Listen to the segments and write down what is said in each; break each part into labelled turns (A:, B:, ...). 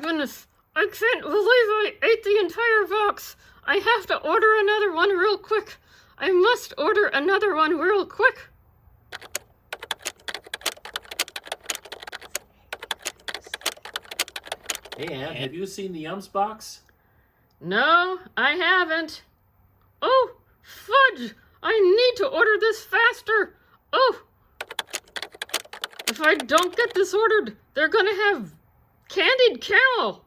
A: goodness, I can't believe I ate the entire box. I have to order another one real quick. I must order another one real quick.
B: Hey, Anne, have you seen the Yums box?
A: No, I haven't. Oh, fudge! I need to order this faster. Oh, if I don't get this ordered, they're gonna have candied camel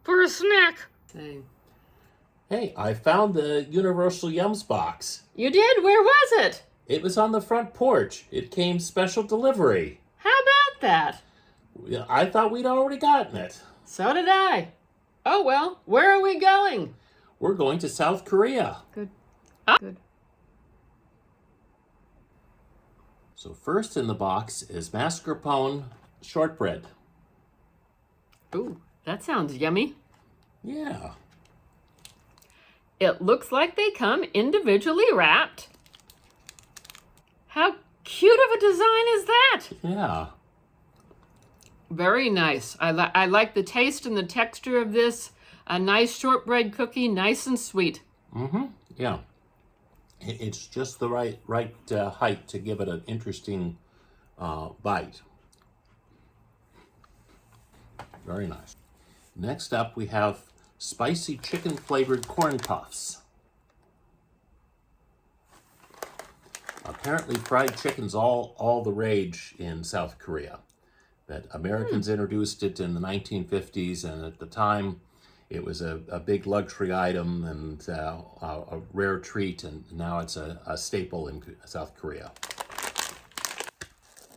A: for a snack.
B: Hey, I found the Universal Yums box.
A: You did? Where was it?
B: It was on the front porch. It came special delivery.
A: How about that?
B: I thought we'd already gotten it.
A: So did I. Oh well, where are we going?
B: We're going to South Korea.
A: Good. Good.
B: So first in the box is mascarpone shortbread.
A: Ooh, that sounds yummy.
B: Yeah.
A: It looks like they come individually wrapped. How cute of a design is that?
B: Yeah.
A: Very nice. I like the taste and the texture of this. A nice shortbread cookie, nice and sweet.
B: Mm-hmm. Yeah. It's just the right height to give it an interesting bite. Very nice. Next up, we have spicy chicken flavored corn puffs. Apparently, fried chicken's all the rage in South Korea. That Americans introduced it in the 1950s, and at the time, it was a big luxury item and a rare treat, and now it's a staple in South Korea.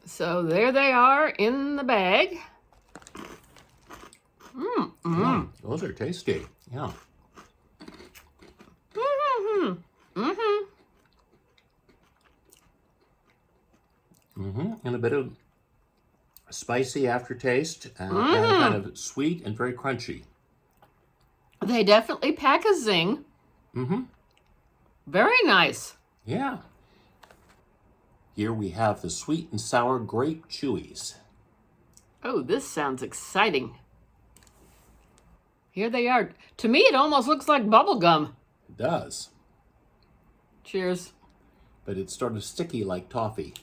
A: So there they are in the bag.
B: Those are tasty. Yeah. And a bit of spicy aftertaste, and kind of sweet and very crunchy.
A: They definitely pack a zing. Very nice.
B: Yeah. Here we have the sweet and sour grape chewies.
A: Oh, this sounds exciting. Here they are. To me, it almost looks like bubble gum.
B: It does.
A: Cheers.
B: But it's sort of sticky like toffee.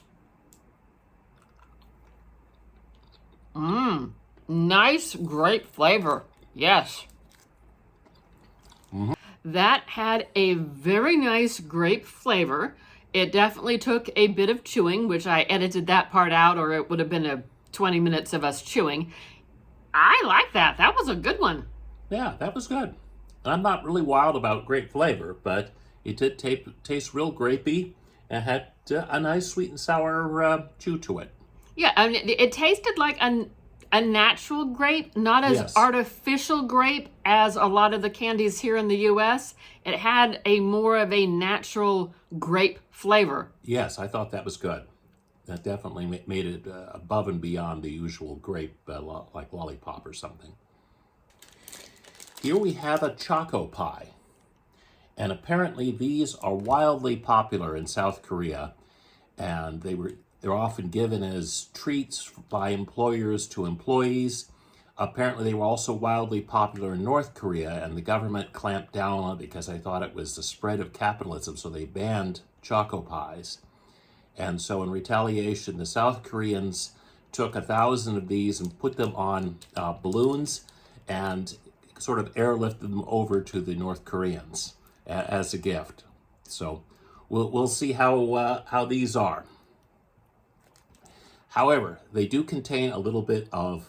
A: Nice grape flavor. Yes. That had a very nice grape flavor. It definitely took a bit of chewing, which I edited that part out, or it would have been 20 minutes of us chewing. I like that. That was a good one.
B: Yeah, that was good. I'm not really wild about grape flavor, but it did taste real grapey and had a nice sweet and sour chew to it.
A: Yeah, I mean, it tasted like a natural grape, not as artificial grape as a lot of the candies here in the U.S. It had a more of a natural grape flavor.
B: Yes, I thought that was good. That definitely made it above and beyond the usual grape, like lollipop or something. Here we have a choco pie. And apparently these are wildly popular in South Korea. And they're often given as treats by employers to employees. Apparently they were also wildly popular in North Korea, and the government clamped down on it because they thought it was the spread of capitalism, so they banned choco pies. And so in retaliation, the South Koreans took 1,000 of these and put them on balloons and sort of airlifted them over to the North Koreans as a gift. So we'll see how these are. However, they do contain a little bit of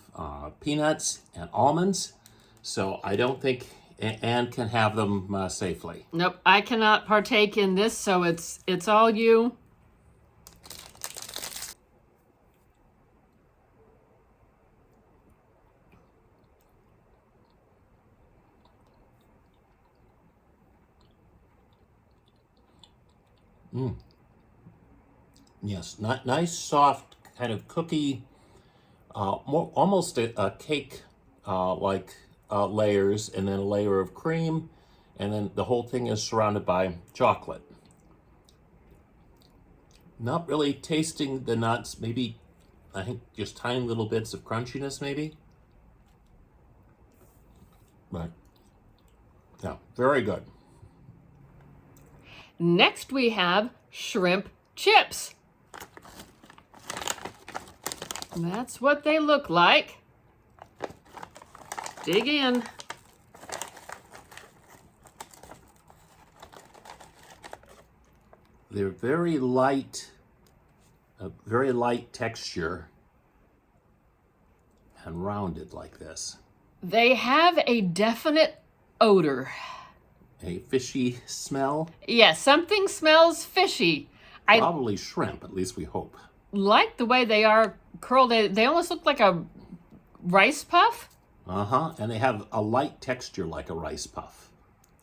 B: peanuts and almonds, so I don't think Anne can have them safely.
A: Nope, I cannot partake in this, so it's all you.
B: Yes, nice, soft, kind of cookie, almost a cake like layers, and then a layer of cream, and then the whole thing is surrounded by chocolate. Not really tasting the nuts, maybe, I think just tiny little bits of crunchiness maybe. But, yeah, very good.
A: Next we have shrimp chips. And that's what they look like. Dig in.
B: They're very light, a very light texture, and rounded like this.
A: They have a definite odor.
B: A fishy smell?
A: Yes, something smells fishy.
B: Probably shrimp, at least we hope.
A: Like the way they are curled. They almost look like a rice puff.
B: Uh-huh, and they have a light texture like a rice puff.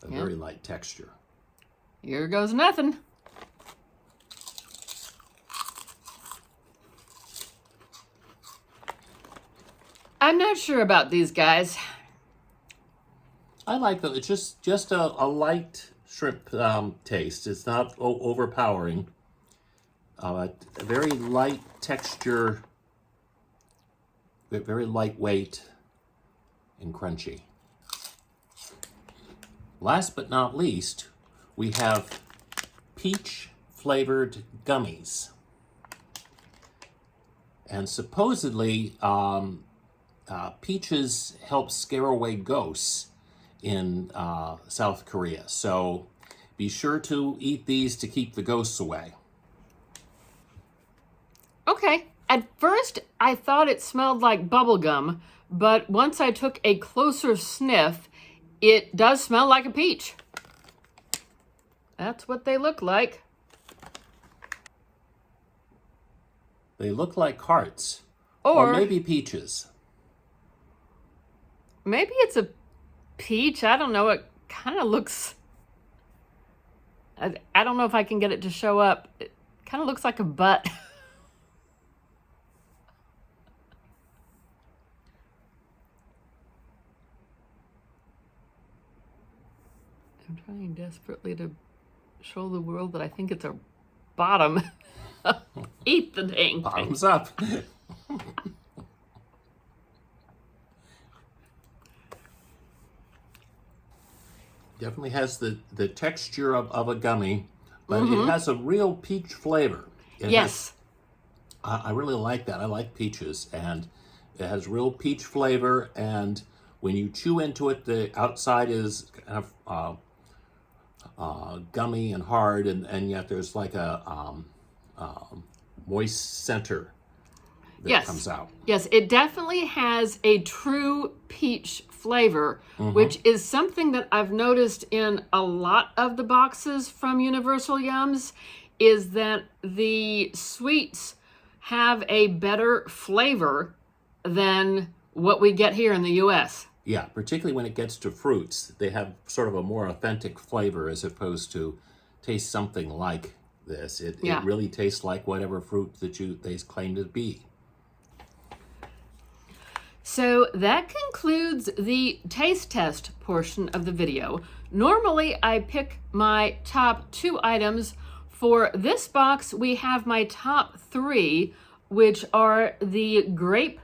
B: A very light texture.
A: Here goes nothing. I'm not sure about these guys.
B: I like them. It's just a light shrimp taste. It's not overpowering. A very light texture, very lightweight and crunchy. Last but not least, we have peach flavored gummies. And supposedly, peaches help scare away ghosts in South Korea. So be sure to eat these to keep the ghosts away.
A: Okay, at first I thought it smelled like bubble gum, but once I took a closer sniff, it does smell like a peach. That's what they look like.
B: They look like hearts,
A: Or
B: maybe peaches.
A: maybe it's a peach. I don't know. It kind of looks... I don't know if I can get it to show up. It kind of looks like a butt. I'm trying desperately to show the world that I think it's a bottom. Eat the dang thing.
B: Bottoms up. Definitely has the texture of a gummy, but it has a real peach flavor.
A: Yes.
B: I really like that. I like peaches, and it has real peach flavor, and when you chew into it, the outside is kind of gummy and hard, and yet there's like a moist center that comes out.
A: Yes, it definitely has a true peach flavor, which is something that I've noticed in a lot of the boxes from Universal Yums, is that the sweets have a better flavor than what we get here in the U.S.
B: Yeah, particularly when it gets to fruits, they have sort of a more authentic flavor as opposed to taste something like this. It really tastes like whatever fruit that they claim to be.
A: So that concludes the taste test portion of the video. Normally, I pick my top 2 items. For this box, we have my top 3, which are the grape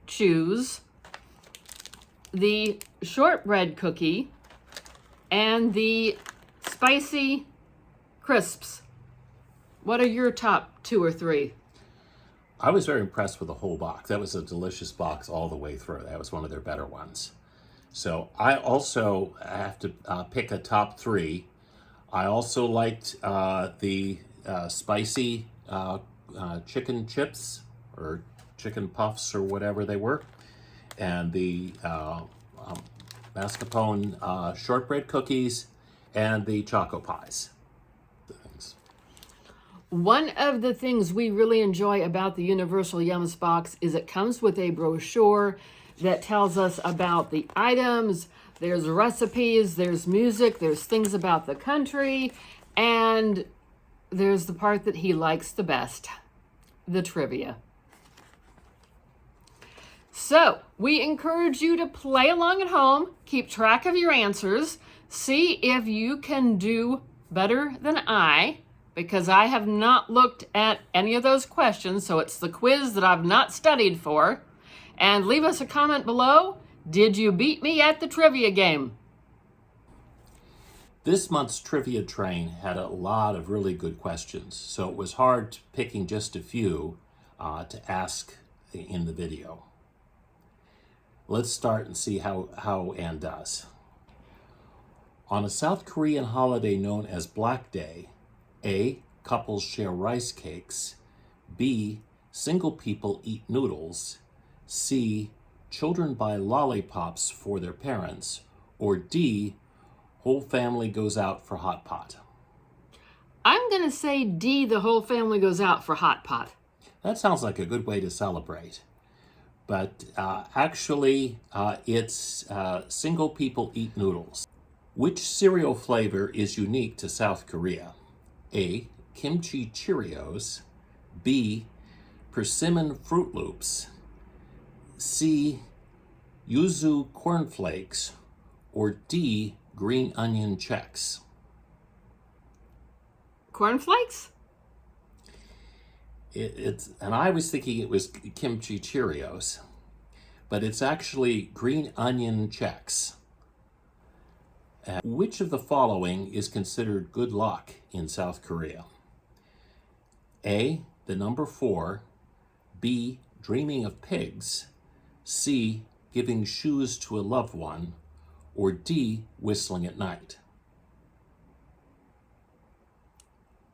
A: chews, the shortbread cookie, and the spicy crisps. What are your top 2 or 3?
B: I was very impressed with the whole box. That was a delicious box all the way through. That was one of their better ones. So I also have to pick a top 3. I also liked the spicy chicken chips or chicken puffs or whatever they were, and the mascarpone shortbread cookies, and the choco pies.
A: One of the things we really enjoy about the Universal Yums box is it comes with a brochure that tells us about the items. There's recipes, there's music, there's things about the country, and there's the part that he likes the best, the trivia. So, we encourage you to play along at home, keep track of your answers, see if you can do better than I, because I have not looked at any of those questions, so it's the quiz that I've not studied for. And leave us a comment below. Did you beat me at the trivia game?
B: This month's trivia train had a lot of really good questions, so it was hard picking just a few to ask in the video. Let's start and see how Anne does. On a South Korean holiday known as Black Day, A, couples share rice cakes, B, single people eat noodles, C, children buy lollipops for their parents, or D, whole family goes out for hot pot.
A: I'm going to say D, the whole family goes out for hot pot.
B: That sounds like a good way to celebrate. But actually, it's single people eat noodles. Which cereal flavor is unique to South Korea? A, kimchi Cheerios, B, persimmon Fruit Loops, C, yuzu cornflakes, or D, green onion Chex.
A: Cornflakes?
B: And I was thinking it was kimchi Cheerios, but it's actually green onion Chex. Which of the following is considered good luck in South Korea? A, the number 4, B, dreaming of pigs, C, giving shoes to a loved one, or D, whistling at night.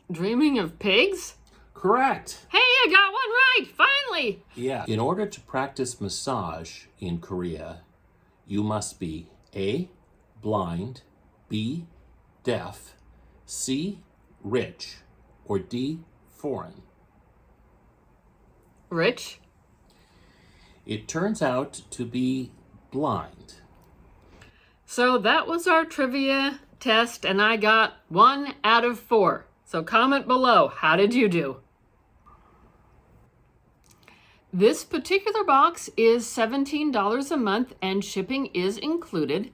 A: Dreaming of pigs?
B: Correct.
A: Hey, I got one right, finally!
B: Yeah. In order to practice massage in Korea, you must be A, blind, B, deaf, C, rich, or D, foreign.
A: Rich?
B: It turns out to be blind.
A: So that was our trivia test, and I got 1 out of 4. So comment below, how did you do? This particular box is $17 a month and shipping is included.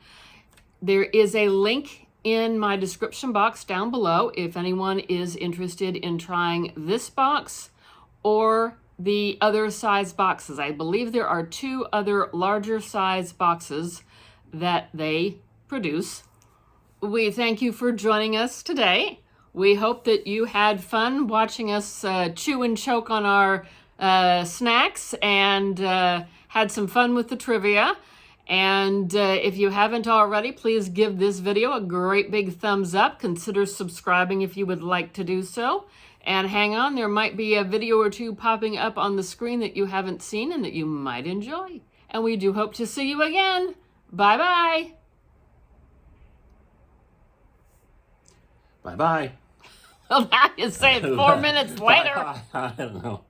A: There is a link in my description box down below if anyone is interested in trying this box or the other size boxes. I believe there are 2 other larger size boxes that they produce. We thank you for joining us today. We hope that you had fun watching us chew and choke on our snacks and had some fun with the trivia. And if you haven't already, please give this video a great big thumbs up. Consider subscribing if you would like to do so. And hang on, there might be a video or 2 popping up on the screen that you haven't seen and that you might enjoy. And we do hope to see you again. Bye-bye.
B: Bye-bye.
A: Well, that is saying 4 minutes later.
B: I don't know.